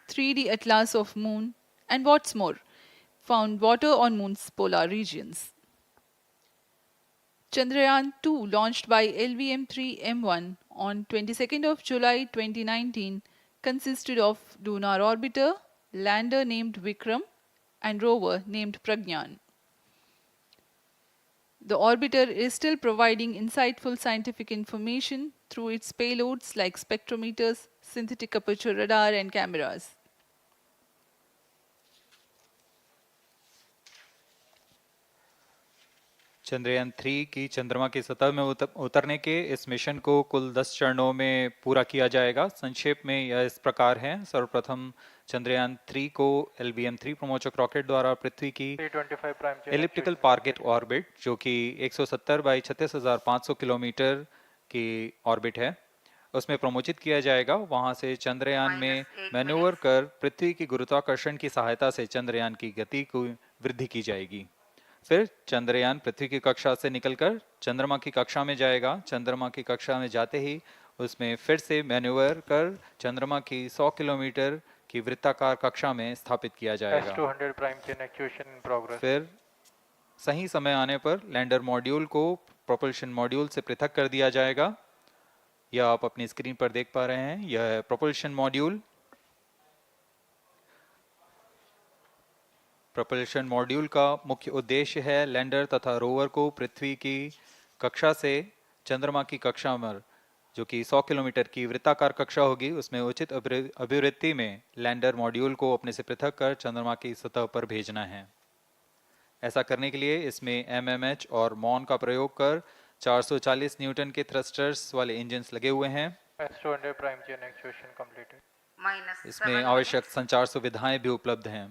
3D atlas of Moon, and what's more, found water on Moon's polar regions. Chandrayaan-2, launched by LVM3-M1 on 22nd of July 2019, consisted of lunar orbiter, lander named Vikram, and rover named Pragyan. The orbiter is still providing insightful scientific information through its payloads like spectrometers, synthetic aperture radar, and cameras. Chandrayaan 3 की चंद्रमा की सतह में उतरने के इस mission को कुल 10 चरणों में पूरा किया जाएगा। संक्षेप में यह इस प्रकार है। सर्वप्रथम चंद्रयान 3 को LVM3 प्रमोचक रॉकेट द्वारा पृथ्वी की एलिप्टिकल टारगेट ऑर्बिट, जो कि 170 बाई 36,500 किलोमीटर की ऑर्बिट है, उसमें प्रमोचित किया जाएगा। वहां से चंद्रयान में मैन्यूवर कर पृथ्वी की गुरुत्वाकर्षण की सहायता से चंद्रयान की गति को वृद्धि की जाएगी। फिर चंद्रयान पृथ्वी की कक्षा से निकलकर चंद्रमा की कक्षा में जाएगा। चंद्रमा की कक्षा में जाते ही उसमें फिर से मैन्यूवर कर चंद्रमा की 100 किलोमीटर की वृत्ताकार कक्षा में स्थापित किया जाएगा। फिर सही समय आने पर लैंडर मॉड्यूल को प्रोपल्शन मॉड्यूल से पृथक कर दिया जाएगा। यह आप अपनी स्क्रीन पर देख पा रहे हैं, यह प्रोपल्शन मॉड्यूल। प्रोपल्शन मॉड्यूल का मुख्य उद्देश्य है लैंडर तथा रोवर को पृथ्वी की कक्षा से चंद्रमा की कक्षा में, जो कि 100 किलोमीटर की वृत्ताकार कक्षा होगी, उसमें उचित अभिवृत्ति में लैंडर मॉड्यूल को अपने से पृथक कर चंद्रमा की सतह पर भेजना है। ऐसा करने के लिए इसमें MMH और मॉन का प्रयोग कर 440 न्यूटन के थ्रस्टर्स वाले इंजन्स लगे हुए हैं। इसमें आवश्यक संचार सुविधाएं भी उपलब्ध हैं।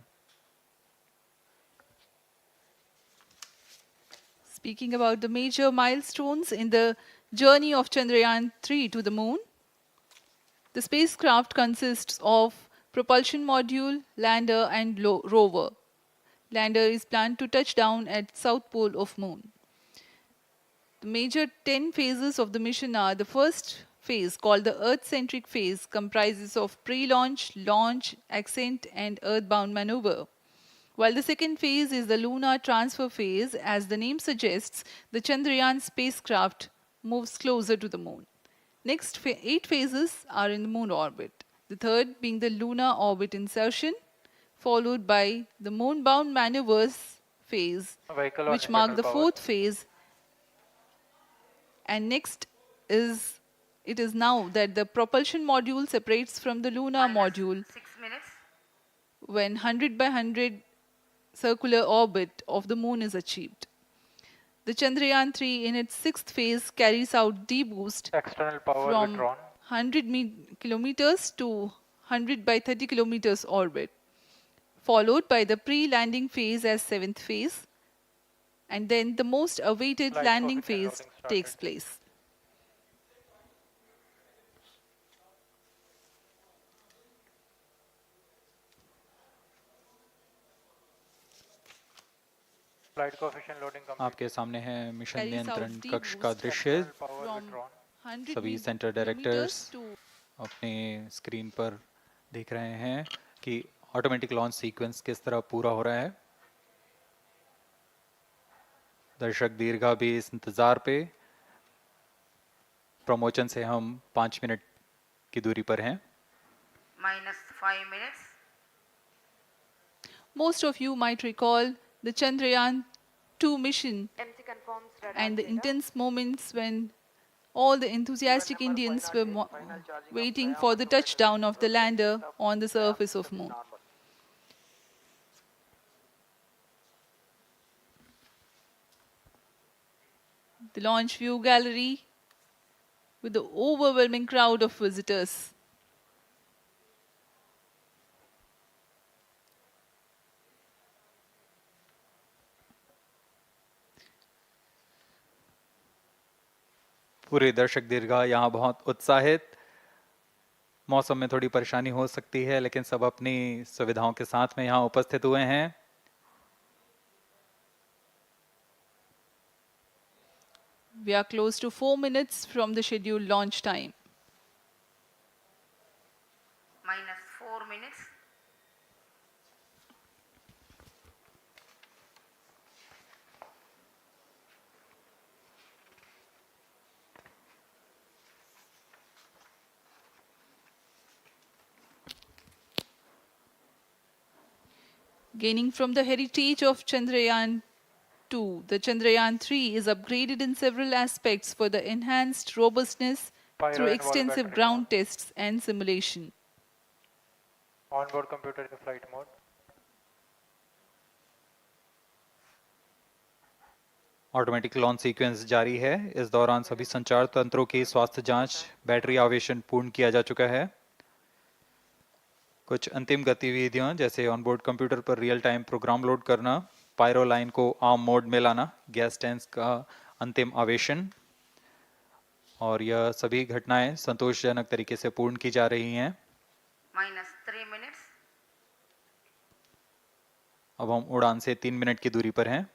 Speaking about the major milestones in the journey of Chandrayaan-3 to the Moon, the spacecraft consists of propulsion module, lander, and rover. Lander is planned to touch down at south pole of Moon. The major 10 phases of the mission are: the first phase, called the Earth-centric phase, comprises of pre-launch, launch, ascent, and earthbound maneuver. While the second phase is the lunar transfer phase, as the name suggests, the Chandrayaan spacecraft moves closer to the Moon. Next 8 phases are in the Moon orbit, the third being the lunar orbit insertion, followed by the moon-bound maneuvers phase, which mark the fourth phase. And next is, it is now that the propulsion module separates from the lunar module when 100 by 100 circular orbit of the Moon is achieved. The Chandrayaan-3 in its sixth phase carries out D-boost from 100 kilometers to 100 by 30 kilometers orbit, followed by the pre-landing phase as seventh phase, and then the most awaited landing phase takes place. आपके सामने है mission नियंत्रण कक्ष का दृश्य। सभी centre directors अपने screen पर देख रहे हैं कि ऑटोमेटिक लॉन्च सीक्वेंस किस तरह पूरा हो रहा है। दर्शक दीर्घा भी इस इंतजार पे। प्रमोशन से हम 5 मिनट की दूरी पर हैं। -5 minutes. Most of you might recall the Chandrayaan-2 mission and the intense moments when all the enthusiastic Indians were waiting for the touchdown of the lander on the surface of Moon. The launch view gallery with the overwhelming crowd of visitors. पूरे दर्शक दीर्घा यहाँ बहुत उत्साहित। मौसम में थोड़ी परेशानी हो सकती है, लेकिन सब अपनी सुविधाओं के साथ में यहाँ उपस्थित हुए हैं। We are close to 4 minutes from the scheduled launch time. -4 minutes. Gaining from the heritage of Chandrayaan-2, the Chandrayaan-3 is upgraded in several aspects for the enhanced robustness through extensive ground tests and simulation. Onboard computer in flight mode. Automatic launch sequence जारी है। इस दौरान सभी संचार तंत्रों की स्वास्थ्य जांच, बैटरी आवेशन पूर्ण किया जा चुका है। कुछ अंतिम गतिविधियां जैसे ऑनबोर्ड कंप्यूटर पर रियल टाइम प्रोग्राम लोड करना, पायरो लाइन को आर्म मोड में लाना, गैस टैंक्स का अंतिम आवेशन, और यह सभी घटनाएं संतोषजनक तरीके से पूर्ण की जा रही हैं। -3 minutes. अब हम उड़ान से 3 मिनट की दूरी पर हैं।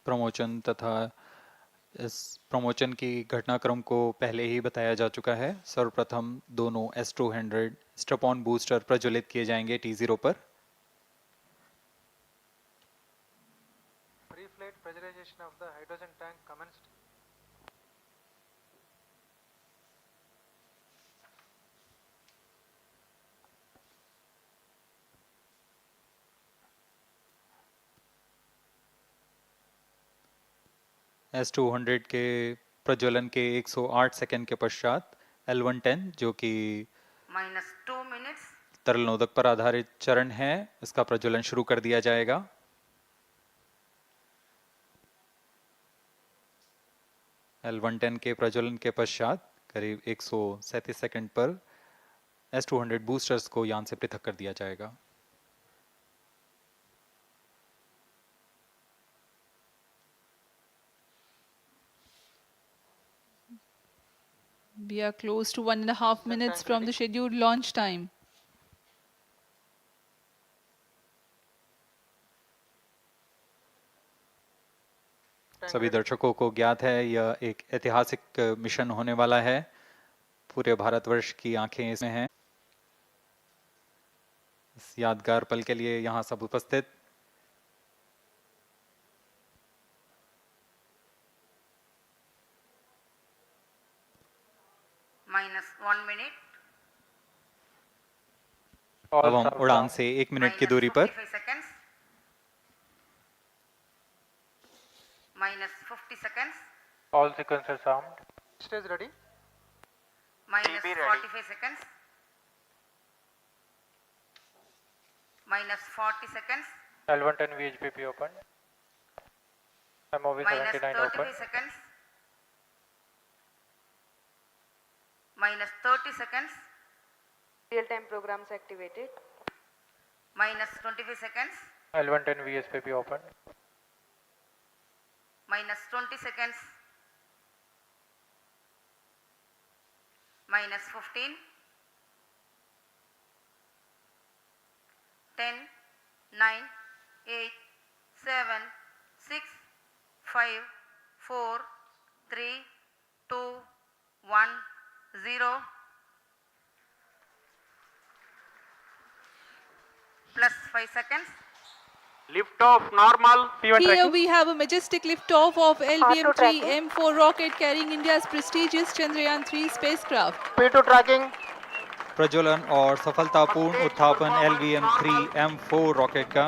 प्रमोशन तथा इस प्रमोशन की घटनाक्रम को पहले ही बताया जा चुका है। सर्वप्रथम दोनों S200 स्ट्रप-ऑन बूस्टर प्रज्वलित किए जाएंगे T0 पर। Pre-flight pressurization of the hydrogen tank commenced. S200 के प्रज्वलन के 108 सेकंड के पश्चात L110 जो कि -2 minutes. तरल नोदक पर आधारित चरण है, इसका प्रज्वलन शुरू कर दिया जाएगा। L110 के प्रज्वलन के पश्चात करीब 137 सेकंड पर S200 बूस्टर्स को यान से पृथक कर दिया जाएगा। We are close to 1.5 minutes from the scheduled launch time. सभी दर्शकों को ज्ञात है यह एक ऐतिहासिक मिशन होने वाला है। पूरे भारतवर्ष की आंखें इसमें हैं। इस यादगार पल के लिए यहाँ सब उपस्थित। -1 minute. अब हम उड़ान से 1 मिनट की दूरी पर -45 seconds. -50 seconds. All sequencers armed. Stage ready. -45 seconds. -40 seconds. L110 VHPP open. MOV 79 open. -35 seconds. -30 seconds. Real-time programs activated. -25 seconds. L110 VSPP open. -20 seconds. -15. 10, 9, 8, 7, 6, 5, 4, 3, 2, 1, 0. Plus 5 seconds. Lift off normal. P1 Here tracking. we have a majestic liftoff of LVM3-M4 rocket carrying India's prestigious Chandrayaan-3 spacecraft. P2 tracking. प्रज्वलन और सफलतापूर्ण उत्थापन LVM3-M4 rocket का।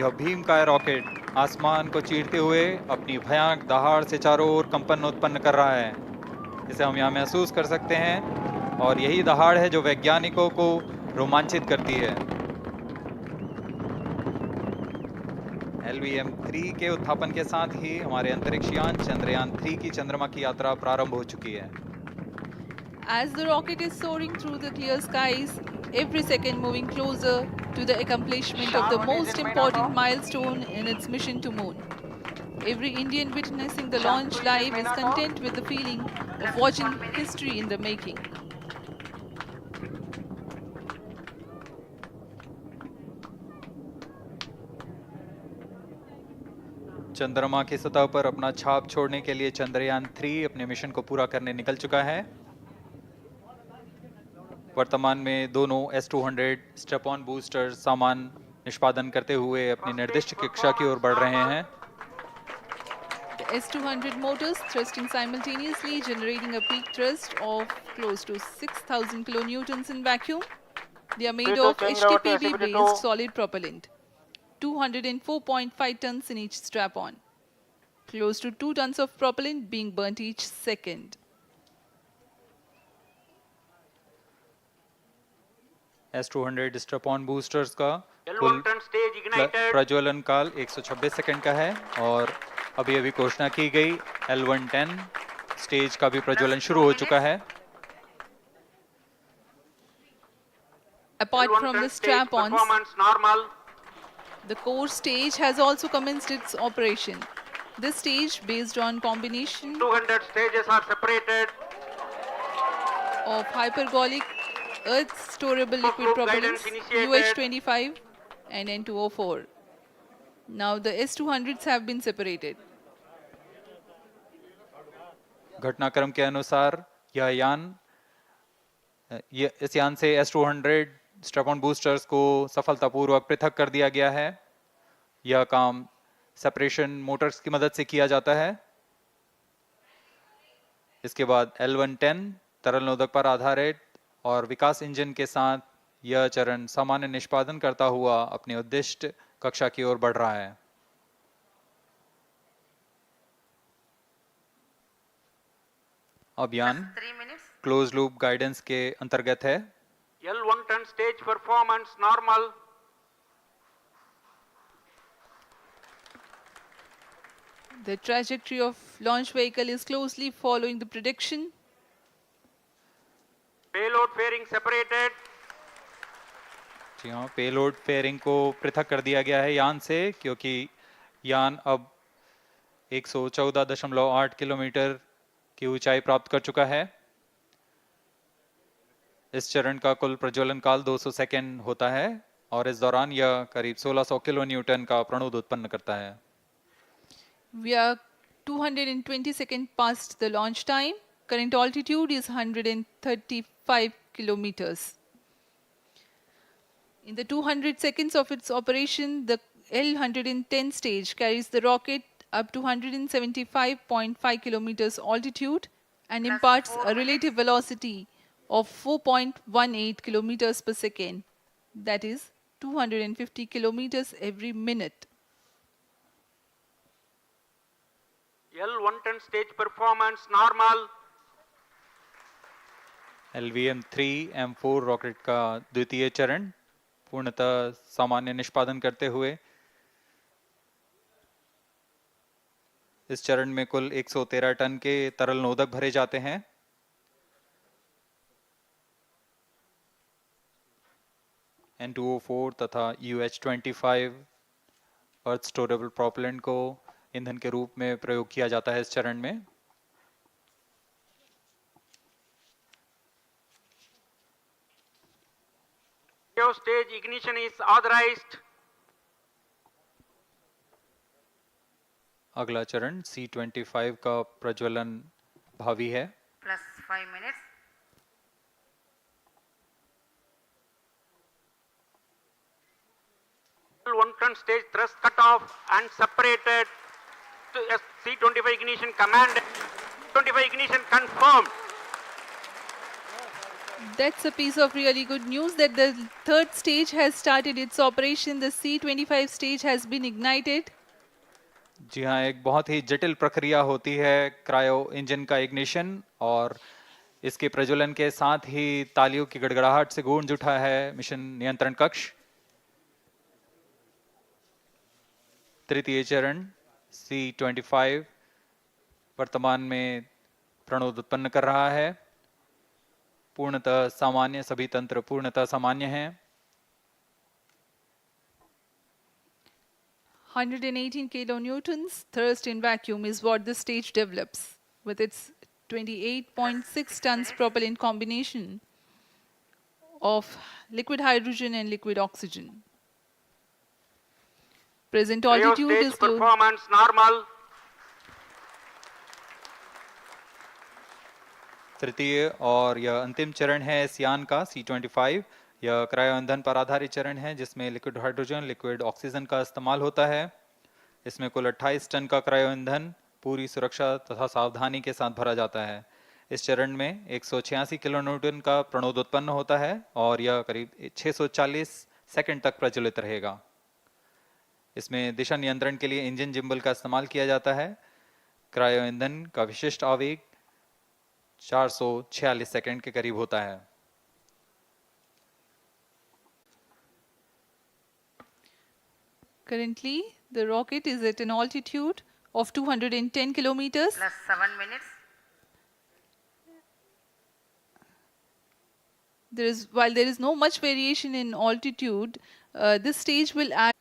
यह भीमकाय rocket आसमान को चीरते हुए अपनी भयानक दहाड़ से चारों ओर कंपन उत्पन्न कर रहा है। इसे हम यहाँ महसूस कर सकते हैं और यही दहाड़ है जो वैज्ञानिकों को रोमांचित करती है। LVM3 के उत्थापन के साथ ही हमारे अंतरिक्ष यान चंद्रयान-3 की चंद्रमा की यात्रा प्रारंभ हो चुकी है। As the rocket is soaring through the clear skies, every second moving closer to the accomplishment of the most important milestone in its mission to moon. Every Indian witnessing the launch live is content with the feeling of watching history in the making. चंद्रमा की सतह पर अपना छाप छोड़ने के लिए चंद्रयान 3 अपने मिशन को पूरा करने निकल चुका है। वर्तमान में दोनों S200 स्टेप ऑन बूस्टर सामान निष्पादन करते हुए अपनी निर्दिष्ट कक्षा की ओर बढ़ रहे हैं। The S200 motors thrusting simultaneously, generating a peak thrust of close to 6,000 kilonewtons in vacuum. They are made P2 of change over to HTPB-based SCP2. solid propellant, 204.5 tons in each strap-on. Close to 2 tons of propellant being burnt each second. S200 step on boosters का L1 कुल turn stage ignited. प्रज्वलन काल 126 second का है और अभी अभी घोषणा की गई L110 स्टेज का भी प्रज्वलन शुरू हो चुका है। Apart L1 from turn the stage strap-ons, performance normal. the core stage has also commenced its operation. This stage, based on combination 200 stages are separated. of hypergolic earth storable liquid Group propellants guidance initiated. UH25 and N204. Now the S200s have been separated. घटनाक्रम के अनुसार यह यान इस यान से S200 strap on boosters को सफलतापूर्वक पृथक कर दिया गया है। यह काम सेपरेशन मोटर्स की मदद से किया जाता है। इसके बाद L110 तरल नोदक पर आधारित और विकास इंजन के साथ यह चरण सामान्य निष्पादन करता हुआ अपनी उद्दिष्ट कक्षा की ओर बढ़ रहा है। अब यान 3 minutes. क्लोज लूप गाइडेंस के अंतर्गत है। L1 turn stage performance normal. The trajectory of launch vehicle is closely following the prediction. Payload fairing separated. जी हाँ, पेलोड फेयरिंग को पृथक कर दिया गया है यान से, क्योंकि यान अब 114.8 किलोमीटर की ऊंचाई प्राप्त कर चुका है। इस चरण का कुल प्रज्वलन काल 200 सेकेंड होता है और इस दौरान यह करीब 1600 किलो न्यूटन का प्रणुद उत्पन्न करता है। We are 220 seconds past the launch time. Current altitude is 135 kilometers. In the 200 seconds of its operation, the L110 stage carries the rocket up to 175.5 kilometers altitude and Plus imparts 4 a minutes. relative velocity of 4.18 kilometers per second. That is 250 kilometers every minute. L1 turn stage performance normal. LVM3-M4 rocket का द्वितीय चरण पूर्णतः सामान्य निष्पादन करते हुए इस चरण में कुल 113 टन के तरल नोदक भरे जाते हैं। N204 तथा UH25 अर्थ स्टोरेबल प्रोपेलेंट को ईंधन के रूप में प्रयोग किया जाता है इस चरण में। Stage ignition is authorized. अगला चरण C25 का प्रज्वलन भावी है। Plus 5 minutes. L1 turn stage thrust cut off and separated. To C25 ignition command. 25 ignition confirmed. That's a piece of really good news that the third stage has started its operation. The C25 stage has been ignited. जी हाँ, एक बहुत ही जटिल प्रक्रिया होती है cryo engine का ignition और इसके प्रज्वलन के साथ ही तालियों की गड़गड़ाहट से गूंज उठा है मिशन नियंत्रण कक्ष। तृतीय चरण C25 वर्तमान में प्रणोद उत्पन्न कर रहा है। पूर्णतः सामान्य, सभी तंत्र पूर्णतः सामान्य हैं। 118 kilonewtons thrust in vacuum is what the stage develops with its 28.6 tons propellant combination of liquid hydrogen and liquid oxygen. Present altitude Stage is close. performance normal. तृतीय और यह अंतिम चरण है इस यान का C-25। यह क्रायो ईंधन पर आधारित चरण है जिसमें लिक्विड हाइड्रोजन, लिक्विड ऑक्सीजन का इस्तेमाल होता है। इसमें कुल 28 टन का क्रायो ईंधन पूरी सुरक्षा तथा सावधानी के साथ भरा जाता है। इस चरण में 186 किलो न्यूटन का प्रणोद उत्पन्न होता है और यह करीब 640 सेकंड तक प्रज्वलित रहेगा। इसमें दिशा नियंत्रण के लिए इंजन जिम्बल का इस्तेमाल किया जाता है। क्रायो ईंधन का विशिष्ट आवेग 446 सेकंड के करीब होता है। Currently, the rocket is at an altitude of 210 kilometers. plus 7 minutes. While there is no much variation in altitude, this stage will add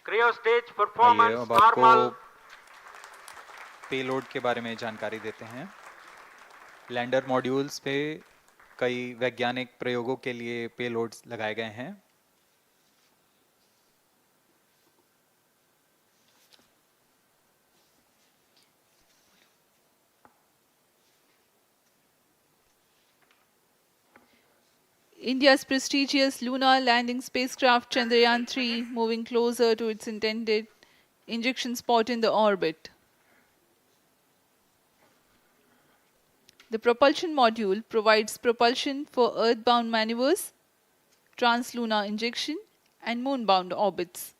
Cryo stage आइए performance अब आपको normal. पेलोड के बारे में जानकारी देते हैं। लैंडर मॉड्यूल्स पे कई वैज्ञानिक प्रयोगों के लिए पेलोड्स लगाए गए हैं। India's prestigious lunar landing spacecraft Chandrayaan-3 moving closer to its intended injection spot in the orbit. The propulsion module provides propulsion for earthbound maneuvers, translunar injection, and moonbound orbits.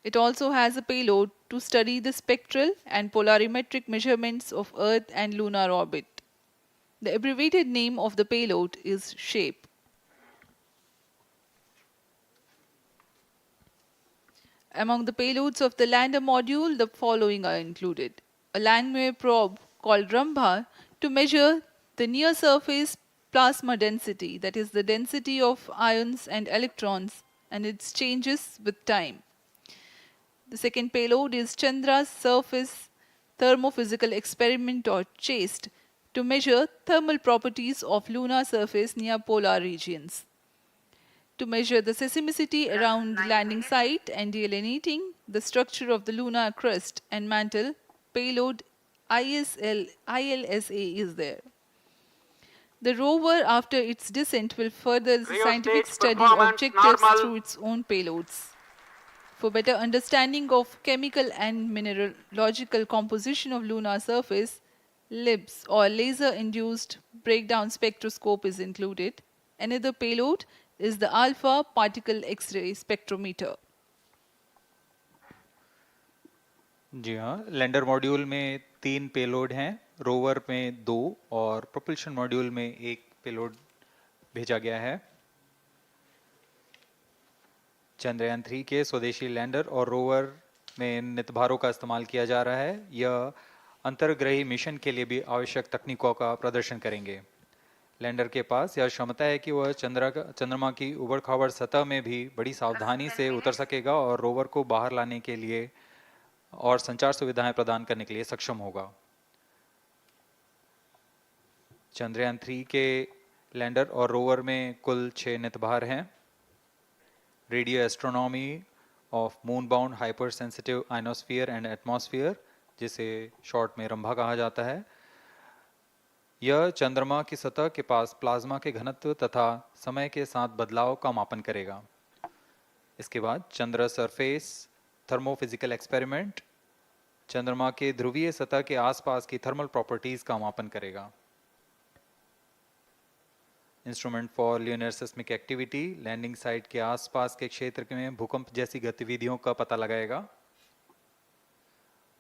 It also has a payload to study the spectral and polarimetric measurements of Earth and lunar orbit. The abbreviated name of the payload is SHAPE. Among the payloads of the lander module, the following are included. A landwehr probe called Rambha to measure the near-surface plasma density, that is the density of ions and electrons, and its changes with time. The second payload is Chandra's Surface Thermophysical Experiment or CHAST to measure thermal properties of lunar surface near polar regions. To measure the seismicity around the landing site and delineating the structure of the lunar crust and mantle, payload ILSA is there. The rover, after its descent, will further the Cryo scientific stage study performance objectives normal. through its own payloads. For better understanding of chemical and mineralogical composition of lunar surface, LIBS or laser-induced breakdown spectroscope is included. Another payload is the alpha particle X-ray spectrometer. जी हाँ, lander module में 3 payload हैं, rover में 2 और propulsion module में 1 payload भेजा गया है। चंद्रयान 3 के स्वदेशी लैंडर और रोवर में नितभारों का इस्तेमाल किया जा रहा है। यह अंतर्ग्रही मिशन के लिए भी आवश्यक तकनीकों का प्रदर्शन करेंगे। लैंडर के पास यह क्षमता है कि वह चंद्रमा की उबड़-खाबड़ सतह में भी बड़ी सावधानी से उतर सकेगा और रोवर को बाहर लाने के लिए और संचार सुविधाएं प्रदान करने के लिए सक्षम होगा। चंद्रयान 3 के लैंडर और रोवर में कुल 6 नितभार हैं। Radio astronomy of moon bound hyper sensitive ionosphere and atmosphere, जिसे शॉर्ट में रंभा कहा जाता है, यह चंद्रमा की सतह के पास प्लाज्मा के घनत्व तथा समय के साथ बदलाव का मापन करेगा। इसके बाद चंद्र सरफेस थर्मोफिजिकल एक्सपेरिमेंट चंद्रमा के ध्रुवीय सतह के आसपास की थर्मल प्रॉपर्टीज का मापन करेगा। Instrument for lunar seismic activity landing site के आसपास के क्षेत्र में भूकंप जैसी गतिविधियों का पता लगाएगा।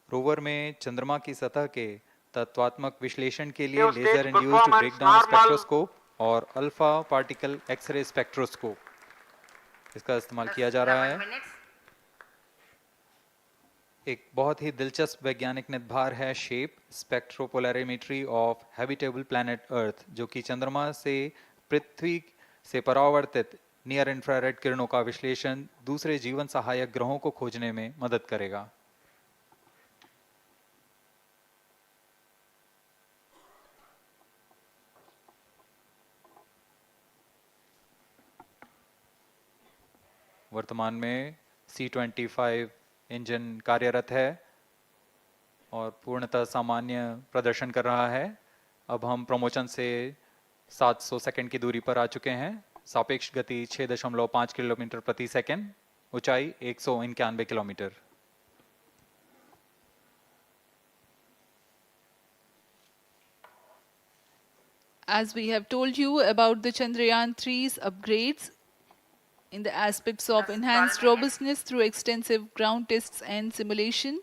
रोवर में चंद्रमा की सतह के तत्वात्मक विश्लेषण के लिए लेजर इंड्यूस्ड ब्रेकडाउन स्पेक्ट्रोस्कोप और अल्फा पार्टिकल एक्सरे स्पेक्ट्रोस्कोप इसका इस्तेमाल किया जा रहा है। एक बहुत ही दिलचस्प वैज्ञानिक नितभार है shape spectropolarimetry of habitable planet Earth, जो कि चंद्रमा से पृथ्वी से परावर्तित नियर इंफ्रारेड किरणों का विश्लेषण दूसरे जीवन सहायक ग्रहों को खोजने में मदद करेगा। वर्तमान में C-25 इंजन कार्यरत है और पूर्णतः सामान्य प्रदर्शन कर रहा है। अब हम प्रमोशन से 700 सेकंड की दूरी पर आ चुके हैं। सापेक्ष गति 6.5 किलोमीटर प्रति सेकंड, ऊंचाई 191 kilometre. As we have told you about the Chandrayaan-3's upgrades in the aspects of enhanced robustness through extensive ground tests and simulation,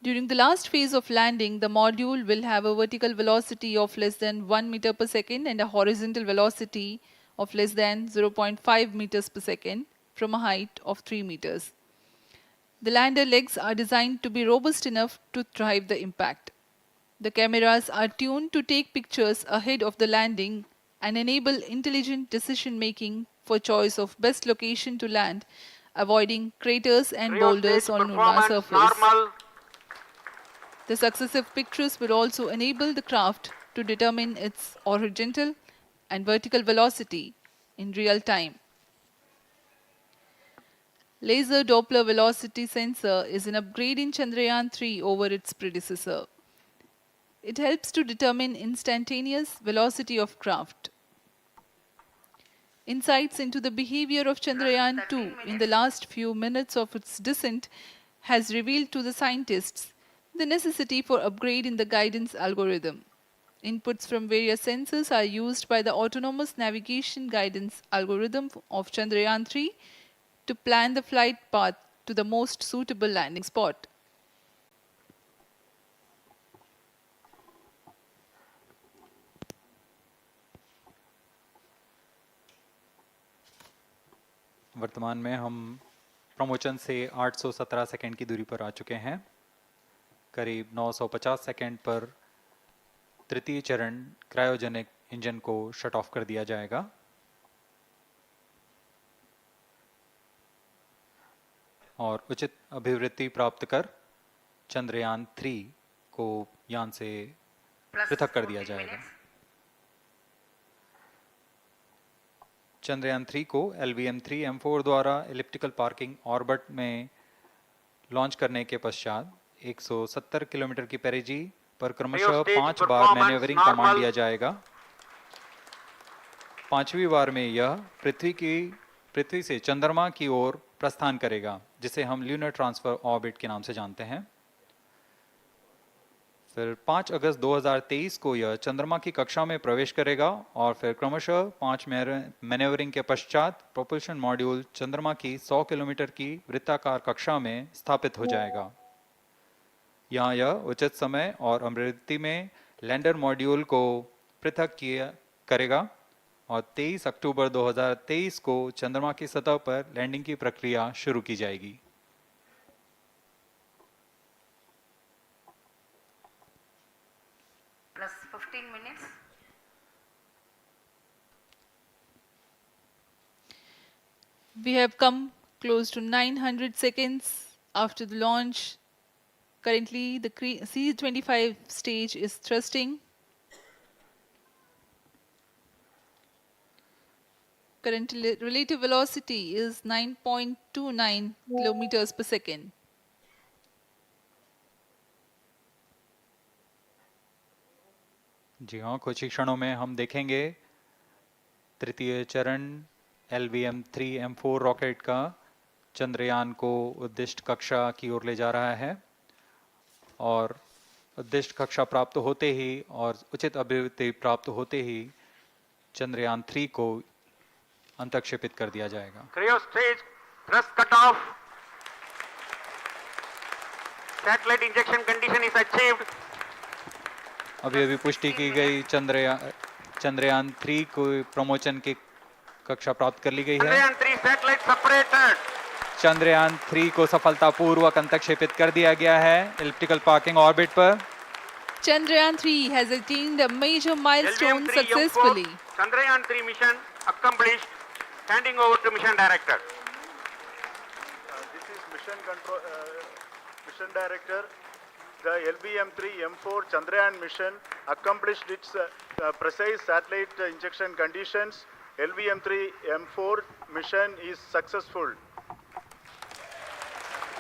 during the last phase of landing, the module will have a vertical velocity of less than 1 meter per second and a horizontal velocity of less than 0.5 meters per second from a height of 3 meters. The lander legs are designed to be robust enough to drive the impact. The cameras are tuned to take pictures ahead of the landing and enable intelligent decision making for choice of best location to land, avoiding craters and boulders on lunar surface. Normal. The successive pictures will also enable the craft to determine its horizontal and vertical velocity in real time. Laser Doppler velocity sensor is an upgrade in Chandrayaan-3 over its predecessor. It helps to determine instantaneous velocity of craft. Insights into the behavior of Chandrayaan-2 in the last few minutes of its descent has revealed to the scientists the necessity for upgrade in the guidance algorithm. Inputs from various sensors are used by the autonomous navigation guidance algorithm of Chandrayaan-3 to plan the flight path to the most suitable landing spot. वर्तमान में हम promotion से 817 second की दूरी पर आ चुके हैं। करीब 950 सेकंड पर तृतीय चरण क्रायोजेनिक इंजन को शट ऑफ कर दिया जाएगा। और उचित अभिवृद्धि प्राप्त कर चंद्रयान-3 को यान से पृथक कर दिया जाएगा। चंद्रयान-3 को LVM3-M4 द्वारा एलिप्टिकल पार्किंग ऑर्बिट में लॉन्च करने के पश्चात 170 किलोमीटर की पेरिजी पर क्रमशः 5 बार मैन्यूवरिंग कमांड दिया जाएगा। 5वीं बार में यह पृथ्वी से चंद्रमा की ओर प्रस्थान करेगा, जिसे हम ल्यूनर ट्रांसफर ऑर्बिट के नाम से जानते हैं। फिर 5 अगस्त 2023 को यह चंद्रमा की कक्षा में प्रवेश करेगा और फिर क्रमशः 5 मैन्यूवरिंग के पश्चात प्रोपल्शन मॉड्यूल चंद्रमा की 100 किलोमीटर की वृत्ताकार कक्षा में स्थापित हो जाएगा। यहाँ यह उचित समय और अभिवृद्धि में लैंडर मॉड्यूल को पृथक करेगा और 23 अक्टूबर 2023 को चंद्रमा की सतह पर लैंडिंग की प्रक्रिया शुरू की जाएगी। Plus 15 minutes. We have come close to 900 seconds after the launch. Currently, the C-25 stage is thrusting. Current relative velocity is 9.29 kilometers per second. जी हाँ, कुछ ही क्षणों में हम देखेंगे तृतीय चरण LVM3-M4 रॉकेट का चंद्रयान को उद्दिष्ट कक्षा की ओर ले जा रहा है और उद्दिष्ट कक्षा प्राप्त होते ही और उचित अभिवृद्धि प्राप्त होते ही चंद्रयान-3 को अंतक्षेपित कर दिया जाएगा। Cryo stage thrust cutoff. Satellite injection condition is achieved. अभी पुष्टि की गई चंद्रयान-3 को प्रमोशन की कक्षा प्राप्त कर ली गई है। Chandrayaan-3 satellite separated. चंद्रयान-3 को सफलतापूर्वक अंतक्षेपित कर दिया गया है एलिप्टिकल पार्किंग ऑर्बिट पर। Chandrayaan-3 has attained a major milestone successfully. Chandrayaan-3 mission accomplished. Handing over to mission director. This is mission director. The LVM3-M4 Chandrayaan mission accomplished its precise satellite injection conditions LVM3-M4 mission is successful.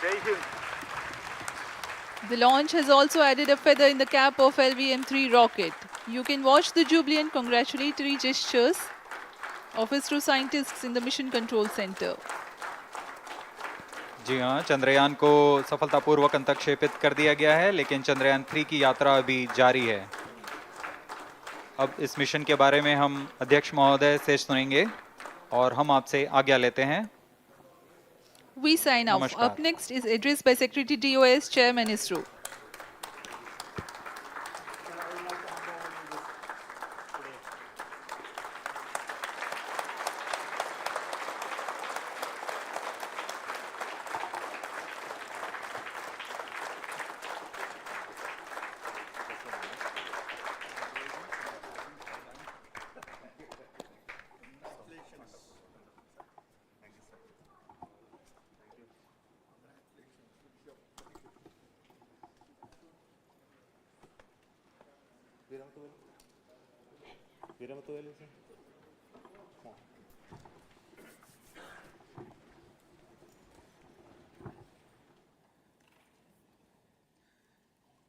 Jai Hind. The launch has also added a feather in the cap of LVM3 rocket. You can watch the jubilant congratulatory gestures of ISRO scientists in the Mission Control Center. जी हाँ, चंद्रयान को सफलतापूर्वक अंतक्षेपित कर दिया गया है, लेकिन चंद्रयान 3 की यात्रा अभी जारी है। अब इस मिशन के बारे में हम अध्यक्ष महोदय से सुनेंगे और हम आपसे आज्ञा लेते हैं। We sign off. Namaskar. Up next is address by Secretary DOS, Chairman ISRO.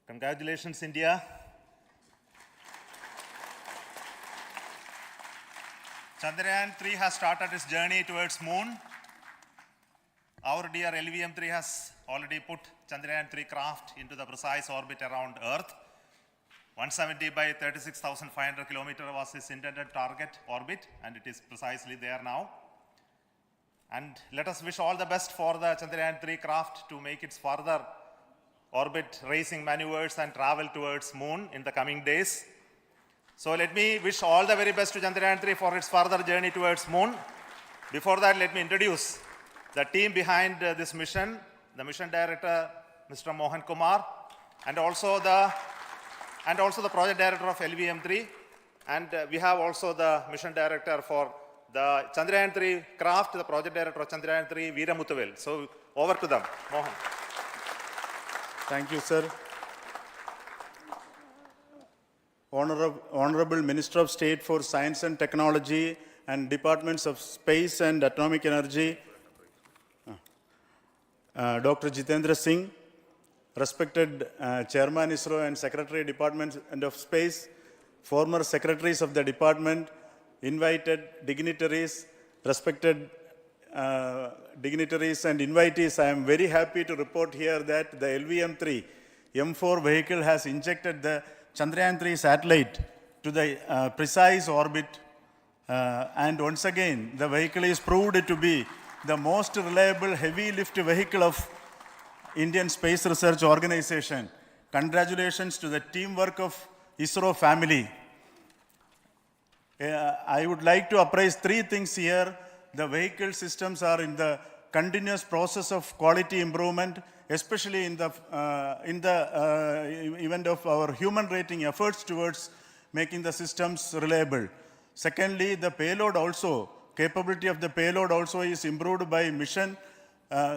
Congratulations, India. Chandrayaan-3 has started its journey towards moon. Our dear LVM-3 has already put Chandrayaan-3 craft into the precise orbit around Earth. 170 by 36,500 kilometers was its intended target orbit, and it is precisely there now. And let us wish all the best for the Chandrayaan-3 craft to make its further orbit racing maneuvers and travel towards moon in the coming days. So let me wish all the very best to Chandrayaan-3 for its further journey towards moon. Before that, let me introduce the team behind this mission, the mission director, Mr. Mohan Kumar, and also the project director of LVM3. And we have also the mission director for the Chandrayaan-3 craft, the project director of Chandrayaan-3, Veera Muthuvel. So over to them, Mohan. Thank you, sir. Honorable Minister of State for Science and Technology and Departments of Space and Atomic Energy, Dr. Jitendra Singh, respected Chairman ISRO and Secretary Department of Space, former secretaries of the department, invited dignitaries, respected dignitaries and invitees, I am very happy to report here that the LVM3-M4 vehicle has injected the Chandrayaan-3 satellite to the precise orbit, and once again the vehicle is proved to be the most reliable heavy lift vehicle of Indian Space Research Organization. Congratulations to the teamwork of ISRO family. I would like to appraise three things here. The vehicle systems are in the continuous process of quality improvement, especially in the event of our human rating efforts towards making the systems reliable. Secondly, the payload also, capability of the payload also is improved by mission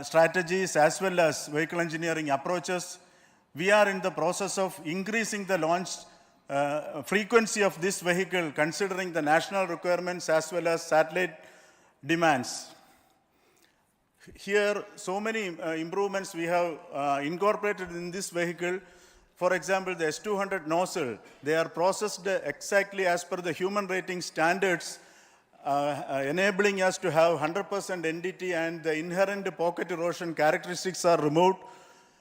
strategies as well as vehicle engineering approaches. We are in the process of increasing the launch frequency of this vehicle considering the national requirements as well as satellite demands. Here, so many improvements we have incorporated in this vehicle. For example, the S200 nozzle, they are processed exactly as per the human rating standards, enabling us to have 100% NDT, and the inherent pocket erosion characteristics are removed.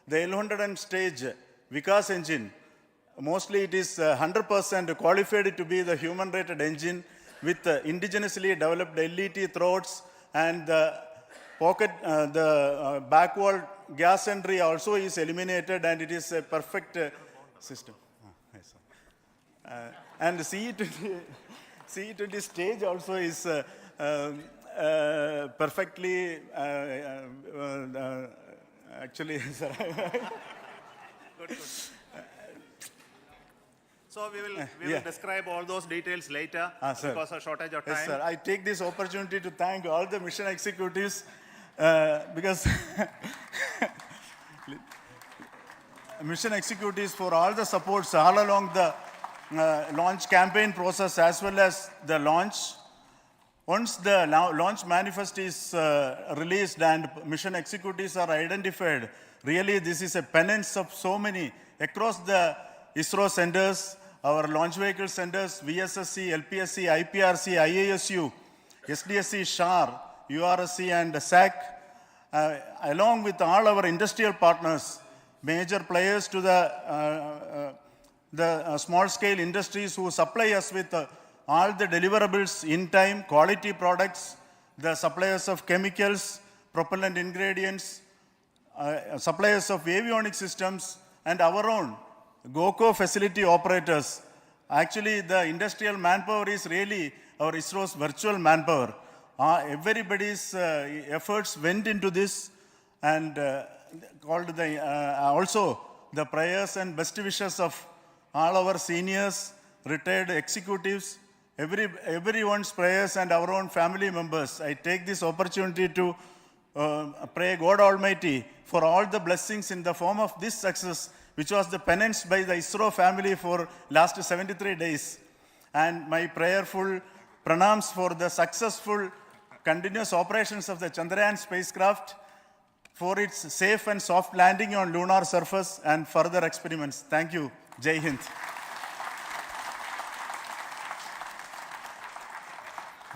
The L100 stage Vikas engine, mostly it is 100% qualified to be the human rated engine with indigenously developed LET throats, and the pocket, the back wall gas entry also is eliminated, and it is a perfect system. And CE20 stage also is perfectly, actually, sir. Good. So we will describe all those details later because of shortage of time. Yes, sir. I take this opportunity to thank all the mission executives because mission executives for all the supports all along the launch campaign process as well as the launch. Once the launch manifest is released and mission executives are identified, really this is a penance of so many across the ISRO centers, our launch vehicle centers, VSSC, LPSC, IPRC, IASU, SDSC SHAR, URSC and SAC, along with all our industrial partners, major players to the small-scale industries who supply us with all the deliverables in time, quality products, the suppliers of chemicals, propellant ingredients, suppliers of avionics systems, and our own GOCO facility operators. Actually, the industrial manpower is really our ISRO's virtual manpower. Everybody's efforts went into this, and also the prayers and best wishes of all our seniors, retired executives, everyone's prayers and our own family members. I take this opportunity to pray God Almighty for all the blessings in the form of this success, which was the penance by the ISRO family for last 73 days. And my prayerful pranams for the successful continuous operations of the Chandrayaan spacecraft, for its safe and soft landing on lunar surface and further experiments. Thank you. Jai Hind.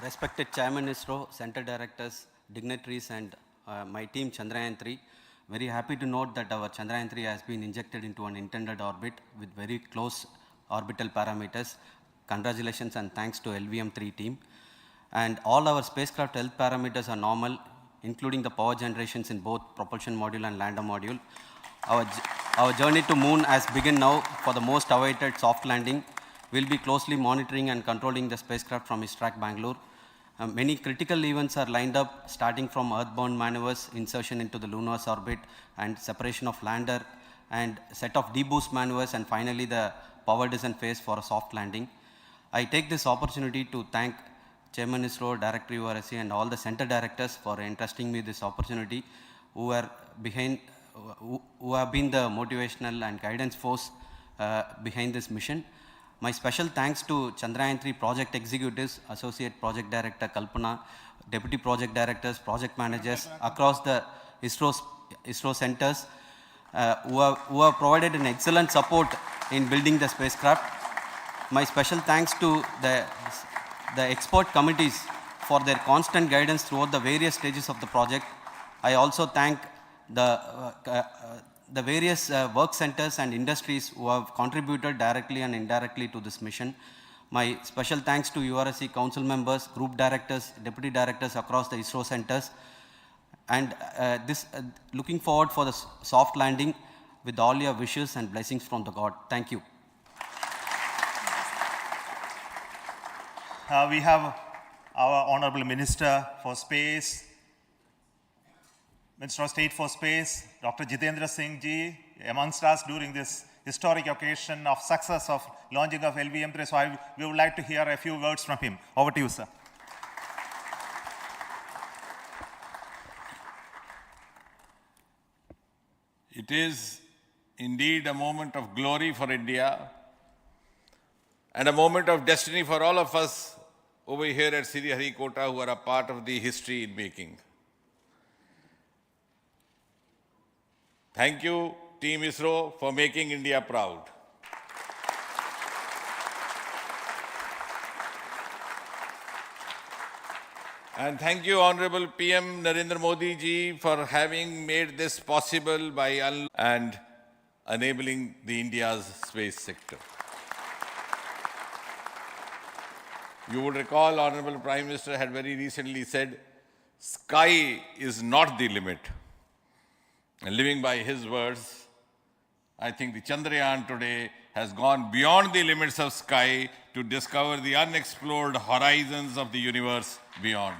Respected Chairman ISRO, Center Directors, dignitaries and my team Chandrayaan-3, very happy to note that our Chandrayaan-3 has been injected into an intended orbit with very close orbital parameters. Congratulations and thanks to LVM3 team. And all our spacecraft health parameters are normal, including the power generations in both propulsion module and lander module. Our journey to moon has begun now for the most awaited soft landing. We'll be closely monitoring and controlling the spacecraft from ISTRAC Bangalore. Many critical events are lined up, starting from earthbound maneuvers, insertion into the lunar's orbit, and separation of lander, and set of deboost maneuvers, and finally the power descent phase for a soft landing. I take this opportunity to thank Chairman ISRO, Director URSC, and all the center directors for entrusting me this opportunity, who have been the motivational and guidance force behind this mission. My special thanks to Chandrayaan-3 project executives, Associate Project Director Kalpana, Deputy Project Directors, Project Managers across the ISRO centers who have provided an excellent support in building the spacecraft. My special thanks to the expert committees for their constant guidance throughout the various stages of the project. I also thank the various work centers and industries who have contributed directly and indirectly to this mission. My special thanks to URSC council members, group directors, deputy directors across the ISRO centers, and looking forward for the soft landing with all your wishes and blessings from the God. Thank you. We have our Honorable Minister for Space, Minister of State for Space, Dr. Jitendra Singh ji, amongst us during this historic occasion of success of launching of LVM3. So we would like to hear a few words from him. Over to you, sir. It is indeed a moment of glory for India and a moment of destiny for all of us over here at Sriharikota who are a part of the history in making. Thank you, Team ISRO, for making India proud. And thank you, Honorable PM Narendra Modi ji, for having made this possible and enabling the India's space sector. You would recall, Honorable Prime Minister had very recently said, sky is not the limit. And living by his words, I think the Chandrayaan today has gone beyond the limits of sky to discover the unexplored horizons of the universe beyond.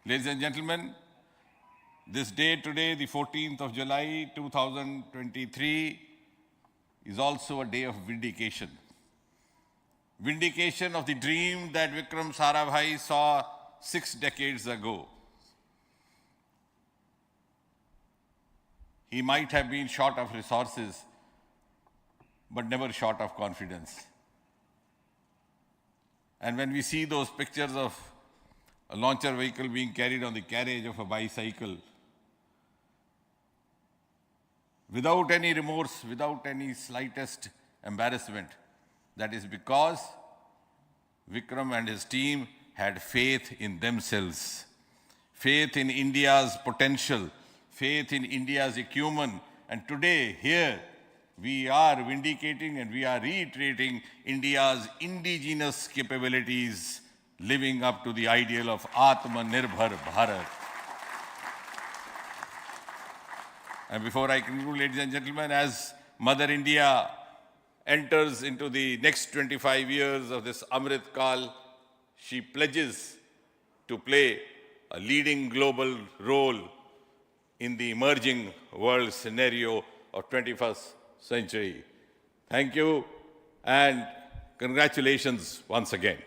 Ladies and gentlemen, this day today, the 14th of July 2023, is also a day of vindication. Vindication of the dream that Vikram Sarabhai saw 6 decades ago. He might have been short of resources, but never short of confidence. And when we see those pictures of a launcher vehicle being carried on the carriage of a bicycle, without any remorse, without any slightest embarrassment, that is because Vikram and his team had faith in themselves, faith in India's potential, faith in India's acumen. And today, here, we are vindicating and we are reiterating India's indigenous capabilities, living up to the ideal of Atmanirbhar Bharat. And before I conclude, ladies and gentlemen, as Mother India enters into the next 25 years of this Amrit Kal, she pledges to play a leading global role in the emerging world scenario of 21st century. Thank you and congratulations once again.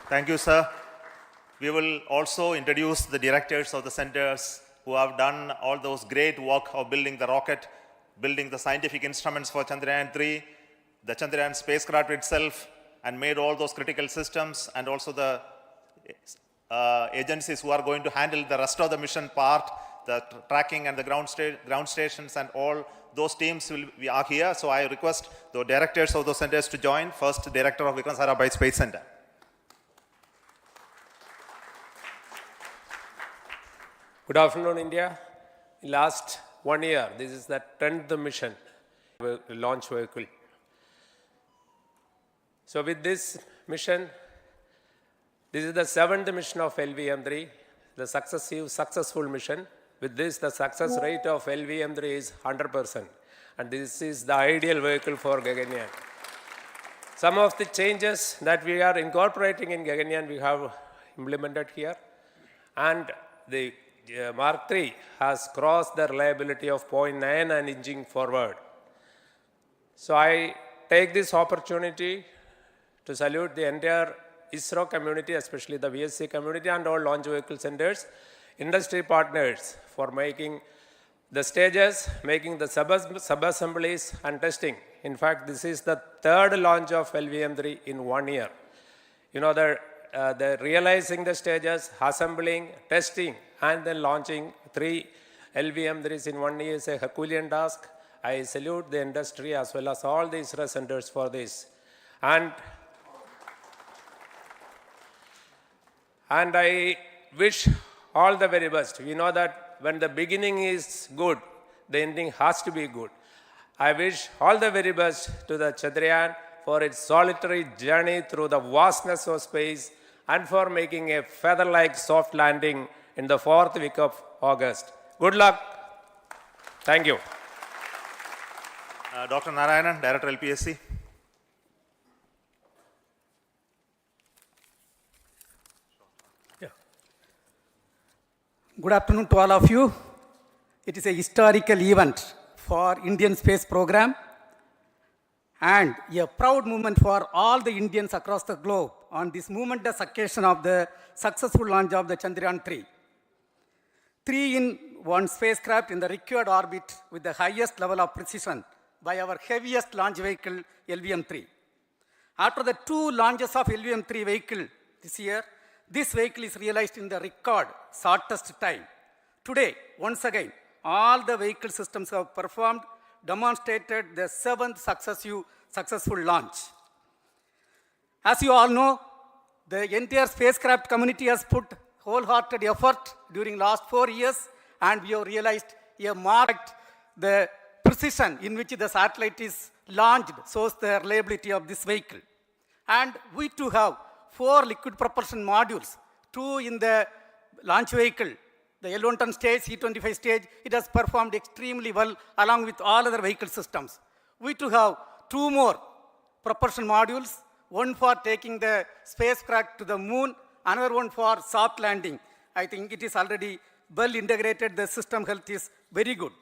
Thank you, sir. We will also introduce the directors of the centers who have done all those great work of building the rocket, building the scientific instruments for Chandrayaan-3, the Chandrayaan spacecraft itself, and made all those critical systems, and also the agencies who are going to handle the rest of the mission part, the tracking and the ground stations, and all those teams are here. So I request the directors of those centers to join. First, Director of Vikram Sarabhai Space Center. Good afternoon, India. In last 1 year, this is the 10th mission, launch vehicle. So with this mission, this is the 7th mission of LVM3, the successful mission. With this, the success rate of LVM3 is 100%. And this is the ideal vehicle for Gaganyaan. Some of the changes that we are incorporating in Gaganyaan, we have implemented here. And the Mark III has crossed the reliability of 0.9 and inching forward. So I take this opportunity to salute the entire ISRO community, especially the VSC community and all launch vehicle centers, industry partners for making the stages, making the sub-assemblies and testing. In fact, this is the 3rd launch of LVM3 in 1 year. You know, the realizing the stages, assembling, testing, and then launching 3 LVM3s in 1 year is a Herculean task. I salute the industry as well as all the ISRO centers for this. And I wish all the very best. We know that when the beginning is good, the ending has to be good. I wish all the very best to the Chandrayaan for its solitary journey through the vastness of space and for making a feather-like soft landing in the 4th week of August. Good luck. Thank you. Dr. Narayanan, Director LPSC. Good afternoon to all of you. It is a historical event for Indian space program and a proud moment for all the Indians across the globe on this momentous occasion of the successful launch of the Chandrayaan-3. 3-in-1 spacecraft in the required orbit with the highest level of precision by our heaviest launch vehicle, LVM3. After the 2 launches of LVM3 vehicle this year, this vehicle is realized in the record shortest time. Today, once again, all the vehicle systems have performed, demonstrated the 7th successful launch. As you all know, the entire spacecraft community has put wholehearted effort during last 4 years, and we have realized a marked the precision in which the satellite is launched shows the reliability of this vehicle. And we too have 4 liquid propulsion modules, 2 in the launch vehicle. The L110 stage, C25 stage, it has performed extremely well along with all other vehicle systems. We too have 2 more propulsion modules, one for taking the spacecraft to the moon, another one for soft landing. I think it is already well integrated, the system health is very good.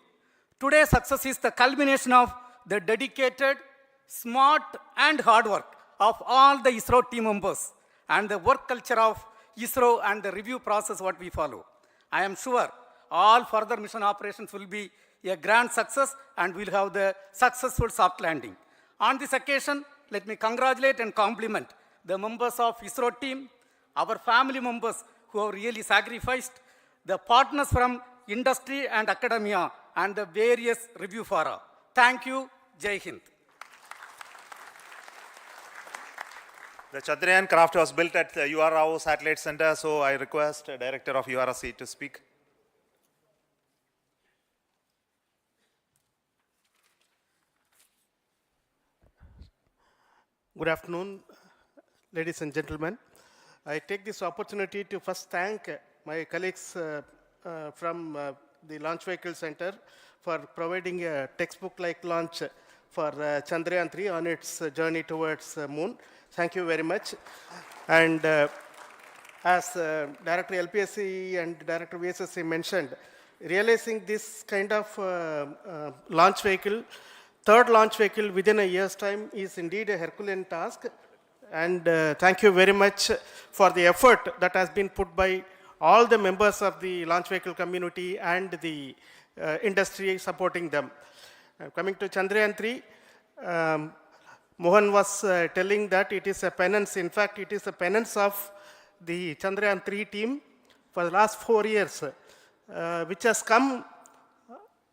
Today's success is the culmination of the dedicated, smart and hard work of all the ISRO team members and the work culture of ISRO and the review process what we follow. I am sure all further mission operations will be a grand success and we'll have the successful soft landing. On this occasion, let me congratulate and compliment the members of ISRO team, our family members who have really sacrificed, the partners from industry and academia, and the various review fora. Thank you. Jai Hind. The Chandrayaan craft was built at the UR Rao Satellite Center, so I request the Director of URC to speak. Good afternoon, ladies and gentlemen. I take this opportunity to first thank my colleagues from the Launch Vehicle Center for providing a textbook-like launch for Chandrayaan-3 on its journey towards Moon. Thank you very much. And as Director LPSC and Director VSSC mentioned, realizing this kind of launch vehicle, third launch vehicle within a year's time is indeed a Herculean task. And thank you very much for the effort that has been put by all the members of the launch vehicle community and the industry supporting them. Coming to Chandrayaan-3, Mohan was telling that it is a penance. In fact, it is a penance of the Chandrayaan-3 team for the last 4 years, which has come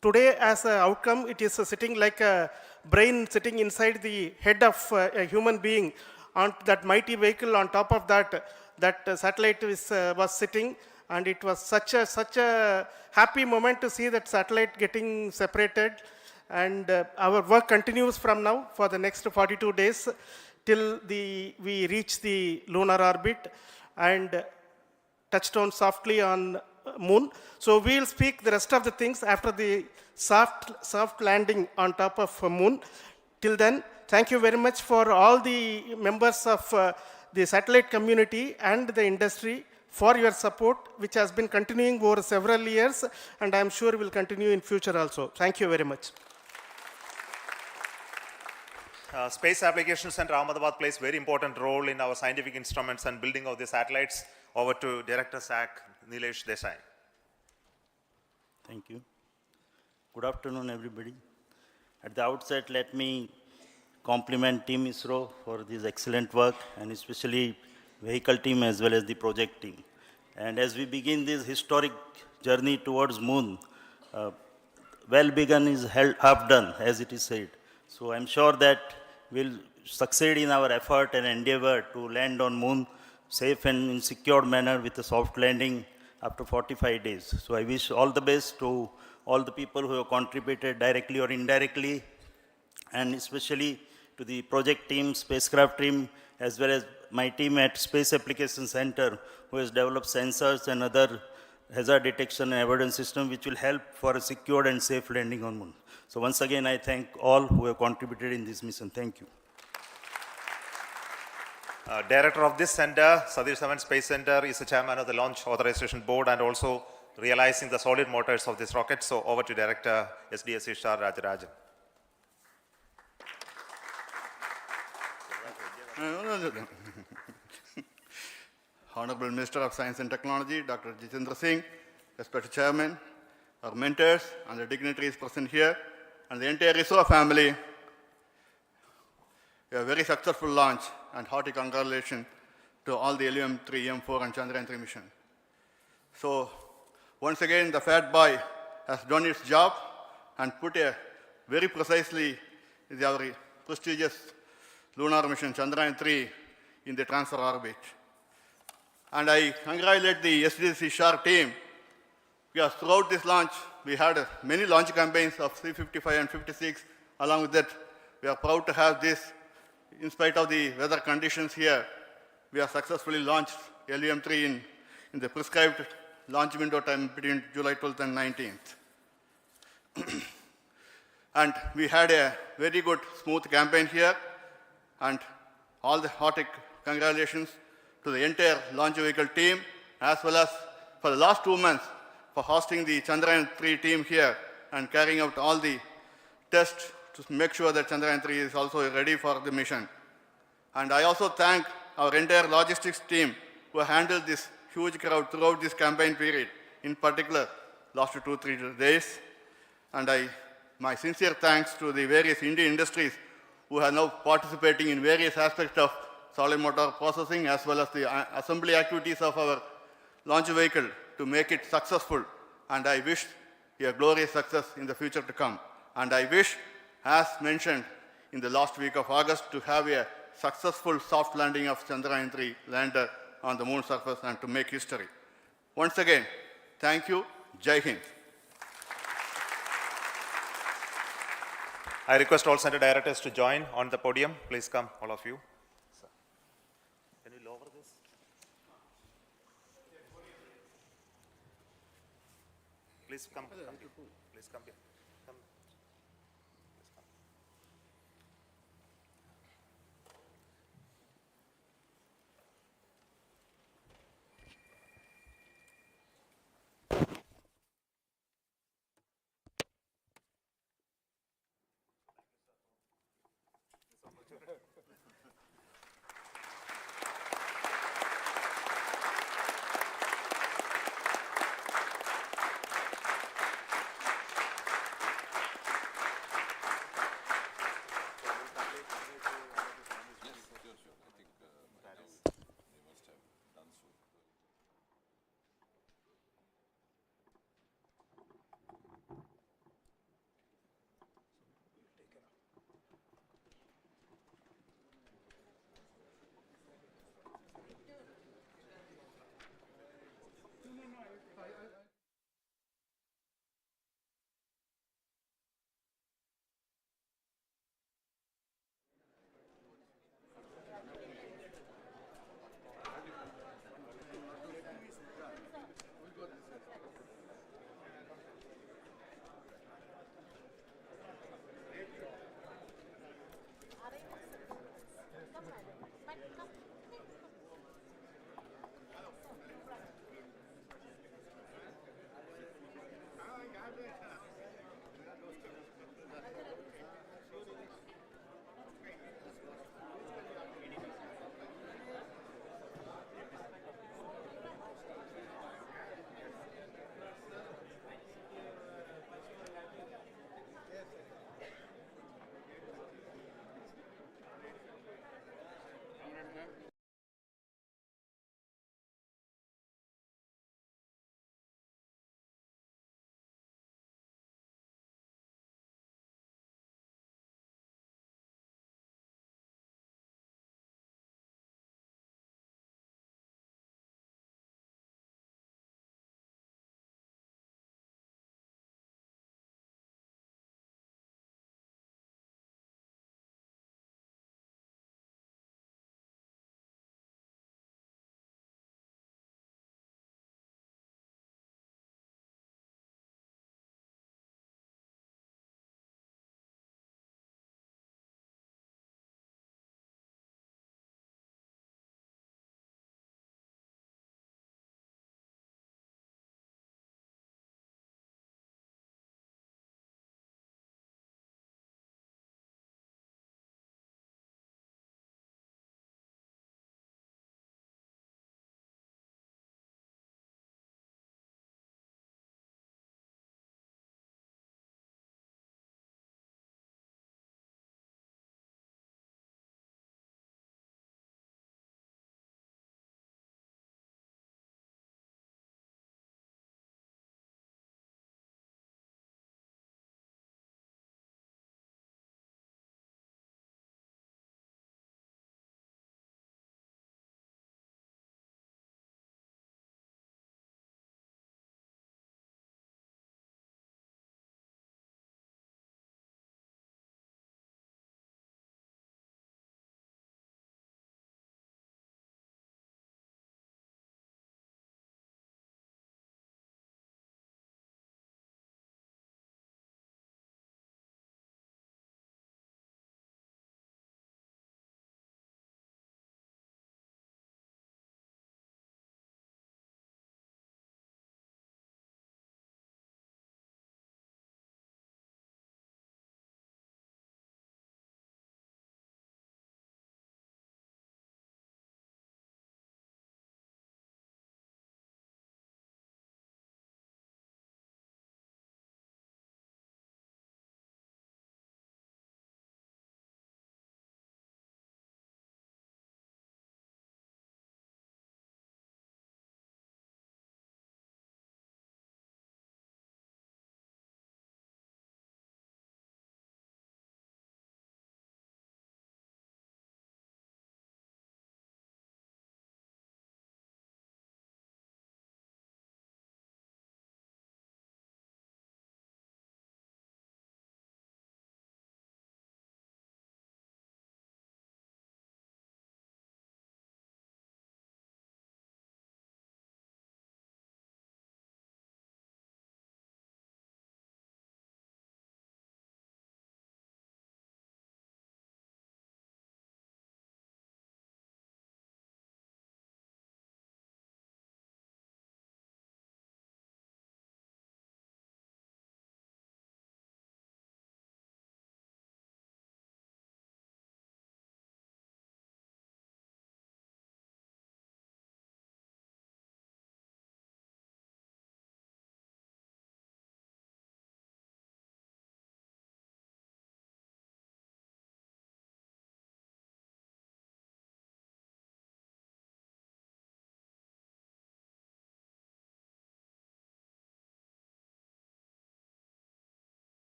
today as an outcome. It is sitting like a brain sitting inside the head of a human being on that mighty vehicle. On top of that, that satellite was sitting, and it was such a happy moment to see that satellite getting separated. And our work continues from now for the next 42 days till we reach the lunar orbit and touchdown softly on Moon. So we'll speak the rest of the things after the soft landing on top of Moon. Till then, thank you very much for all the members of the satellite community and the industry for your support, which has been continuing over several years, and I'm sure will continue in future also. Thank you very much. Space Applications Center Ahmedabad plays very important role in our scientific instruments and building of the satellites. Over to Director SAC, Nilesh Desai. Thank you. Good afternoon, everybody. At the outset, let me compliment Team ISRO for this excellent work, and especially vehicle team as well as the project team. And as we begin this historic journey towards Moon, well begun is half done, as it is said. So I'm sure that we'll succeed in our effort and endeavor to land on Moon safe and in secured manner with a soft landing after 45 days. So I wish all the best to all the people who have contributed directly or indirectly, and especially to the project team, spacecraft team, as well as my team at Space Applications Center, who has developed sensors and other hazard detection and avoidance system, which will help for a secured and safe landing on Moon. So once again, I thank all who have contributed in this mission. Thank you. Director of this center, Satish Dhawan Space Center, is the chairman of the Launch Authorization Board and also realizing the solid motors of this rocket. So over to Director SDSC SHAR Rajarajan. Honorable Minister of Science and Technology, Dr. Jitendra Singh, respected Chairman, our mentors and the dignitaries present here, and the entire ISRO family, a very successful launch and hearty congratulations to all the LVM3-M4 and Chandrayaan-3 mission. So once again, the fat boy has done its job and put a very precisely our prestigious lunar mission Chandrayaan-3 in the transfer orbit. And I congratulate the SDSC SHAR team, because throughout this launch, we had many launch campaigns of 355 and 56. Along with that, we are proud to have this. In spite of the weather conditions here, we have successfully launched LVM3 in the prescribed launch window time between July 12th and 19th. And we had a very good, smooth campaign here, and all the hearty congratulations to the entire launch vehicle team, as well as for the last 2 months for hosting the Chandrayaan-3 team here and carrying out all the tests to make sure that Chandrayaan-3 is also ready for the mission. And I also thank our entire logistics team who handled this huge crowd throughout this campaign period. In particular, last 2-3 days. And my sincere thanks to the various Indian industries who are now participating in various aspects of solid motor processing as well as the assembly activities of our launch vehicle to make it successful. And I wish a glorious success in the future to come. And I wish, as mentioned in the last week of August, to have a successful soft landing of Chandrayaan-3 lander on the moon surface and to make history. Once again, thank you. Jai Hind. I request all center directors to join on the podium. Please come, all of you. Can you lower this? Please come. Please come here.